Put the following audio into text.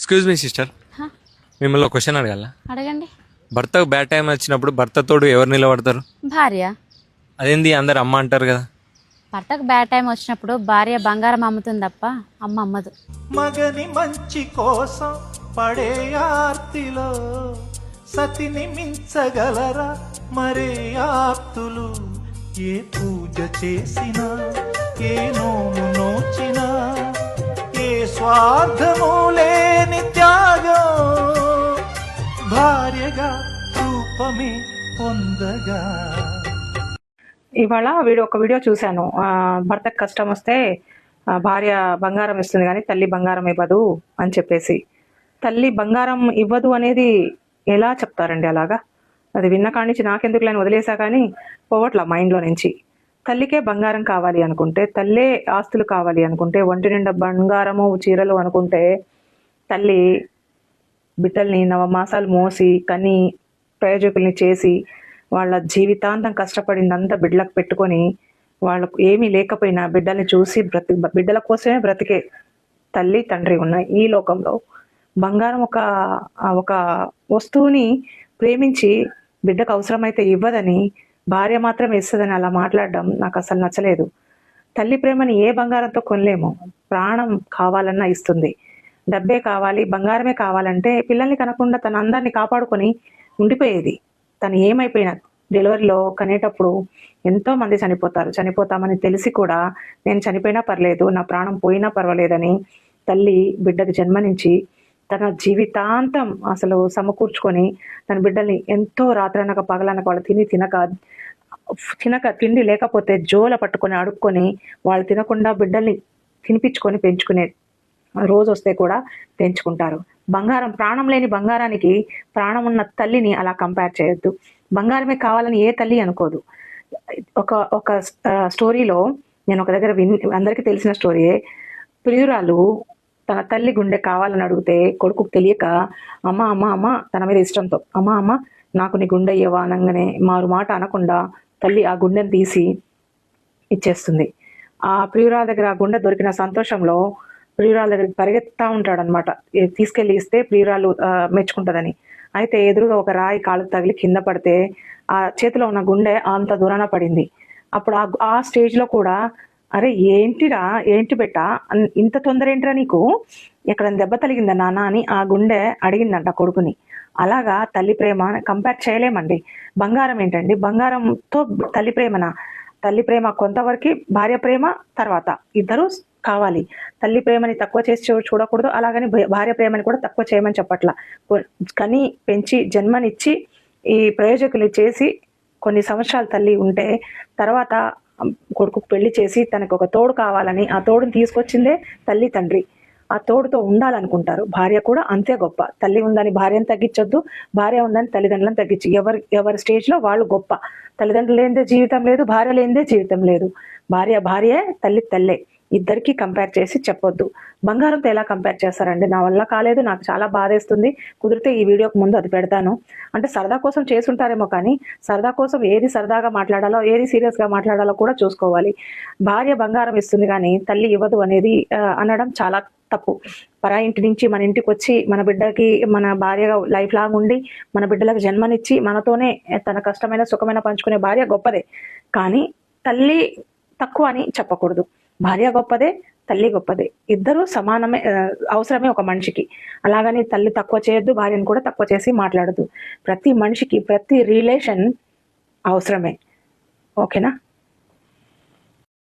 Excuse me sister, హా, మిమ్మల్ని ఒక క్వశ్చన్ అడగాల. అడగండి. భర్తకు బ్యాడ్ టైం వచ్చినప్పుడు భర్త తోడు ఎవరు నిలబడతారు? భార్య. అదేంది అందరు అమ్మ అంటారు కదా? భర్తకు బ్యాడ్ టైం వచ్చినప్పుడు భార్య బంగారం అమ్ముతుంది తప్ప అమ్మ అమ్మదు. మగని మంచి కోసం పడే ఆర్తిలో సతిని మించగలరా మరే ఆప్తులు? ఏ పూజ చేసినా ఏ నోము నోచినా ఏ స్వార్థము లేని త్యాగం భార్యగా రూపమే పొందగా. ఇవాళ ఒక వీడియో చూశాను. భర్తకు కష్టం వస్తే భార్య బంగారం ఇస్తుంది కానీ తల్లి బంగారం ఇవ్వదు అని చెప్పేసి. తల్లి బంగారం ఇవ్వదు అనేది ఎలా చెప్తారండి? అలాగా అది విన్న కాడి నుంచి నాకెందుకు లేని వదిలేసా కానీ పోవట్లా మైండ్లో నుంచి. తల్లికే బంగారం కావాలి అనుకుంటే, తల్లే ఆస్తులు కావాలి అనుకుంటే, ఒంటి నిండా బంగారము చీరలు అనుకుంటే, తల్లి బిడ్డల్ని నవమాసాలు మోసి కని ప్రయోజకుల్ని చేసి వాళ్ళ జీవితాంతం కష్టపడిందంతా బిడ్డలకు పెట్టుకొని వాళ్ళకు ఏమీ లేకపోయినా బిడ్డల్ని చూసి బిడ్డల కోసమే బ్రతికే తల్లి తండ్రి ఉన్నాయి ఈ లోకంలో. బంగారం ఒక వస్తువుని ప్రేమించి బిడ్డకు అవసరమైతే ఇవ్వదని, భార్య మాత్రం ఇస్తుందని అలా మాట్లాడడం నాకు అసలు నచ్చలేదు. తల్లి ప్రేమని ఏ బంగారంతో కొనలేము. ప్రాణం కావాలన్నా ఇస్తుంది. డబ్బే కావాలి, బంగారమే కావాలంటే పిల్లల్ని కనకుండా తన అందాన్ని కాపాడుకొని ఉండిపోయేది. తను ఏమైపోయినా డెలివరీలో కనేటప్పుడు ఎంతో మంది చనిపోతామని తెలిసి కూడా నేను చనిపోయినా పర్లేదు, నా ప్రాణం పోయినా పర్వాలేదని తల్లి బిడ్డకు జన్మనించి తన జీవితాంతం అసలు సమకూర్చుకొని తన బిడ్డల్ని ఎంతో రాత్రనక పగలనక వాళ్ళు తినక తిండి లేకపోతే జోల పట్టుకొని అడుక్కొని వాళ్ళు తినకుండా బిడ్డల్ని తినిపించుకొని పెంచుకునే రోజు వస్తే కూడా పెంచుకుంటారు. బంగారం, ప్రాణం లేని బంగారానికి ప్రాణం ఉన్న తల్లిని అలా కంపేర్ చేయొద్దు. బంగారమే కావాలని ఏ తల్లి అనుకోదు. ఒక స్టోరీలో నేను ఒక దగ్గర అందరికీ తెలిసిన స్టోరీయే. ప్రియురాలు తన తల్లి గుండె కావాలని అడిగితే కొడుకు తెలియక అమ్మ అమ్మ అమ్మ తన మీద ఇష్టంతో అమ్మ నాకు నీ గుండె ఇవ్వవా అనగానే మారు మాట అనకుండా తల్లి ఆ గుండెని తీసి ఇచ్చేస్తుంది. ఆ ప్రియురాల దగ్గర ఆ గుండె దొరికిన సంతోషంలో ప్రియురాల దగ్గరికి పరిగెత్తా ఉంటాడనమాట. తీసుకెళ్ళి ఇస్తే ప్రియురాలు మెచ్చుకుంటుందని. అయితే ఎదురుగా ఒక రాయి కాళ్ళకు తగిలి కింద పడితే ఆ చేతిలో ఉన్న గుండె అంత దూరాన పడింది. అప్పుడు ఆ స్టేజ్లో కూడా అరే ఏంటి బెట్ట, ఇంత తొందర ఏంటిరా నీకు, ఎక్కడ దెబ్బ తగిలిందా నాన్న అని ఆ గుండె అడిగిందంట కొడుకుని. అలాగా తల్లి ప్రేమ కంపేర్ చేయలేమండి. బంగారం ఏంటండి? బంగారంతో తల్లి ప్రేమనా? తల్లి ప్రేమ కొంతవరకు, భార్య ప్రేమ తర్వాత. ఇద్దరు కావాలి. తల్లి ప్రేమని తక్కువ చేసి చూడకూడదు, అలాగని భార్య ప్రేమని కూడా తక్కువ చేయమని చెప్పట్లా. కని పెంచి జన్మనిచ్చి ఈ ప్రయోజకులు చేసి కొన్ని సంవత్సరాలు తల్లి ఉంటే తర్వాత కొడుకు పెళ్లి చేసి తనకు ఒక తోడు కావాలని ఆ తోడుని తీసుకొచ్చిందే తల్లి తండ్రి. ఆ తోడుతో ఉండాలనుకుంటారు. భార్య కూడా అంతే గొప్ప. తల్లి ఉందని భార్యను తగ్గించొద్దు, భార్య ఉందని తల్లిదండ్రులను తగ్గించి. ఎవరి స్టేజ్లో వాళ్ళు గొప్ప. తల్లిదండ్రులు లేనిదే జీవితం లేదు, భార్య లేనిదే జీవితం లేదు. భార్యే, తల్లి తల్లే. ఇద్దరికి కంపేర్ చేసి చెప్పొద్దు. బంగారంతో ఎలా కంపేర్ చేస్తారండి? నా వల్ల కాలేదు, నాకు చాలా బాధేస్తుంది. కుదిరితే ఈ వీడియోకి ముందు అది పెడతాను. అంటే సరదా కోసం చేసుంటారేమో కానీ సరదా కోసం ఏది సరదాగా మాట్లాడాలో ఏది సీరియస్గా మాట్లాడాలో కూడా చూసుకోవాలి. భార్య బంగారం ఇస్తుంది కానీ తల్లి ఇవ్వదు అనేది అనడం చాలా తప్పు. పరా ఇంటి నుంచి మన ఇంటికి వచ్చి మన బిడ్డకి మన భార్యగా లైఫ్ లాంగ్ ఉండి మన బిడ్డలకు జన్మనిచ్చి మనతోనే తన కష్టమైన సుఖమైన పంచుకునే భార్య గొప్పదే. కానీ తల్లి తక్కువ అని చెప్పకూడదు. భార్య గొప్పదే, తల్లి గొప్పదే. ఇద్దరూ సమానమే, అవసరమే ఒక మనిషికి. అలాగని తల్లి తక్కువ చేయొద్దు, భార్యను కూడా తక్కువ చేసి మాట్లాడద్దు. ప్రతి మనిషికి ప్రతి రిలేషన్ అవసరమే. ఓకేనా?